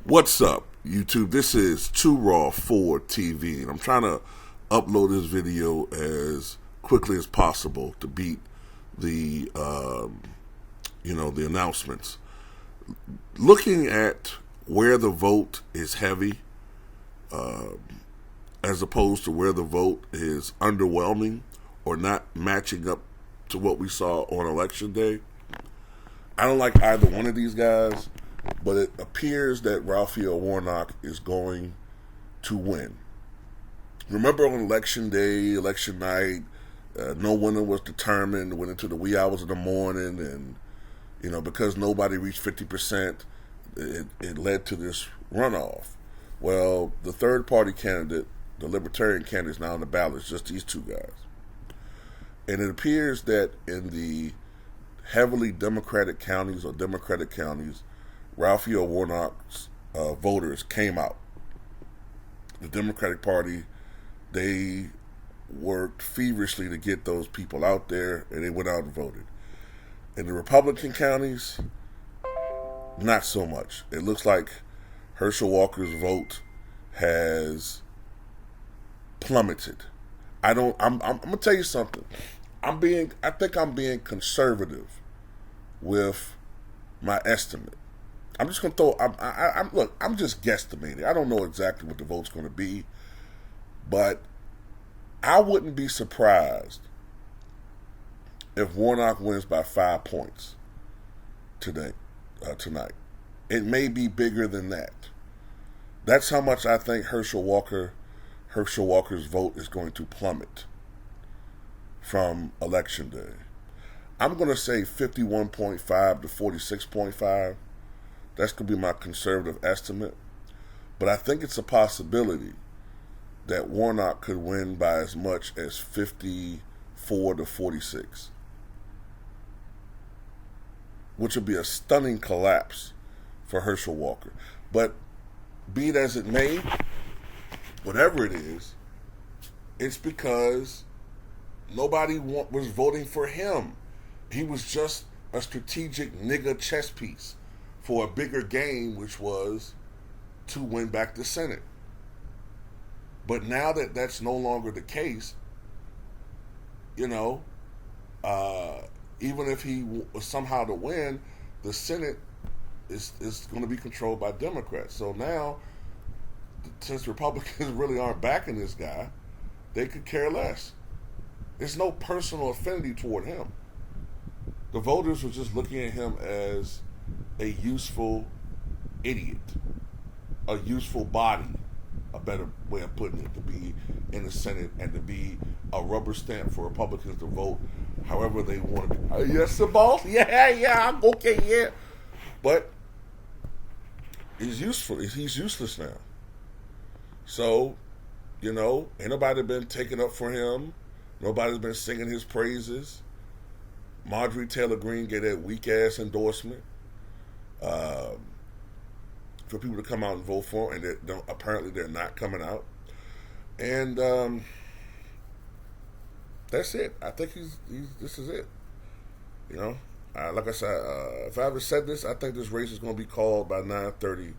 What's up, YouTube? This is Too Raw for TV, and I'm trying to upload this video as quickly as possible to beat the, the announcements. Looking at where the vote is heavy, as opposed to where the vote is underwhelming or not matching up to what we saw on Election Day. I don't like either one of these guys, but it appears that Raphael Warnock is going to win. Remember on Election Day, election night, no winner was determined, went into the wee hours of the morning, and because nobody reached 50%, it led to this runoff. Well, the third party candidate, the Libertarian candidate, is now on the ballot. It's just these two guys. And it appears that in the heavily Democratic counties or Democratic counties, Raphael Warnock's voters came out. The Democratic Party, they worked feverishly to get those people out there, and they went out and voted. In the Republican counties, not so much. It looks like Herschel Walker's vote has plummeted. I'm gonna tell you something. I think I'm being conservative with my estimate. I'm just gonna throw. I'm just guesstimating. I don't know exactly what the vote's gonna be, but I wouldn't be surprised if Warnock wins by 5 points tonight. It may be bigger than that. That's how much I think Herschel Walker's vote is going to plummet from Election Day. I'm going to say 51.5 to 46.5. That's going to be my conservative estimate. But I think it's a possibility that Warnock could win by as much as 54 to 46, which would be a stunning collapse for Herschel Walker. But be it as it may, whatever it is, it's because nobody was voting for him. He was just a strategic nigga chess piece for a bigger game, which was to win back the Senate. But now that that's no longer the case, even if he was somehow to win, the Senate is going to be controlled by Democrats. So now, since Republicans really aren't backing this guy, they could care less. There's no personal affinity toward him. The voters were just looking at him as a useful idiot, a useful body, a better way of putting it, to be in the Senate and to be a rubber stamp for Republicans to vote however they want to be. Yes, the boss? Yeah, I'm okay, yeah. But he's useful. He's useless now. So, ain't nobody been taking up for him. Nobody's been singing his praises. Marjorie Taylor Greene gave that weak-ass endorsement for people to come out and vote for him, and apparently they're not coming out. And that's it. I think this is it. Like I said, if I ever said this, I think this race is going to be called by 9:30.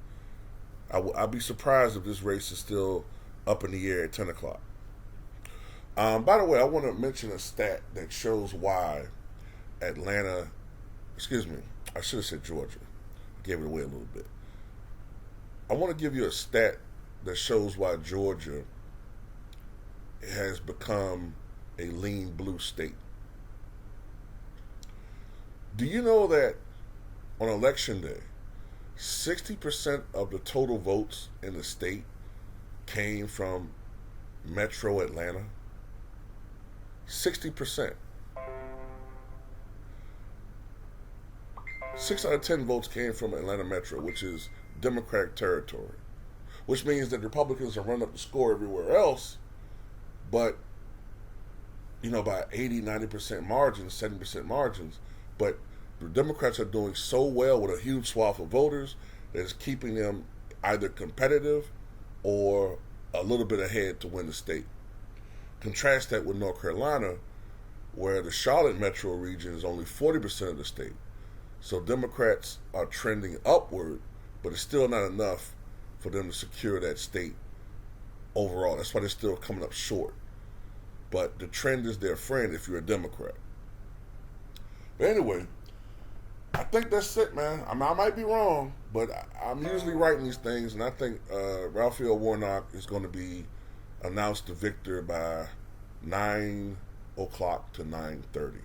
I'd be surprised if this race is still up in the air at 10 o'clock. By the way, I want to mention a stat that shows why Atlanta, I should have said Georgia. I gave it away a little bit. I want to give you a stat that shows why Georgia has become a lean blue state. Do you know that on Election Day, 60% of the total votes in the state came from Metro Atlanta? 60%. 6 out of 10 votes came from Atlanta Metro, which is Democratic territory, which means that Republicans are running up the score everywhere else, but by 80, 90% margins, 70% margins. But the Democrats are doing so well with a huge swath of voters that it's keeping them either competitive or a little bit ahead to win the state. Contrast that with North Carolina, where the Charlotte metro region is only 40% of the state. So Democrats are trending upward, but it's still not enough for them to secure that state overall. That's why they're still coming up short. But the trend is their friend if you're a Democrat. But anyway, I think that's it, man. I might be wrong, but I'm usually writing these things, and I think Raphael Warnock is going to be announced the victor by 9 o'clock to 9:30.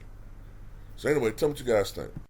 So anyway, tell me what you guys think.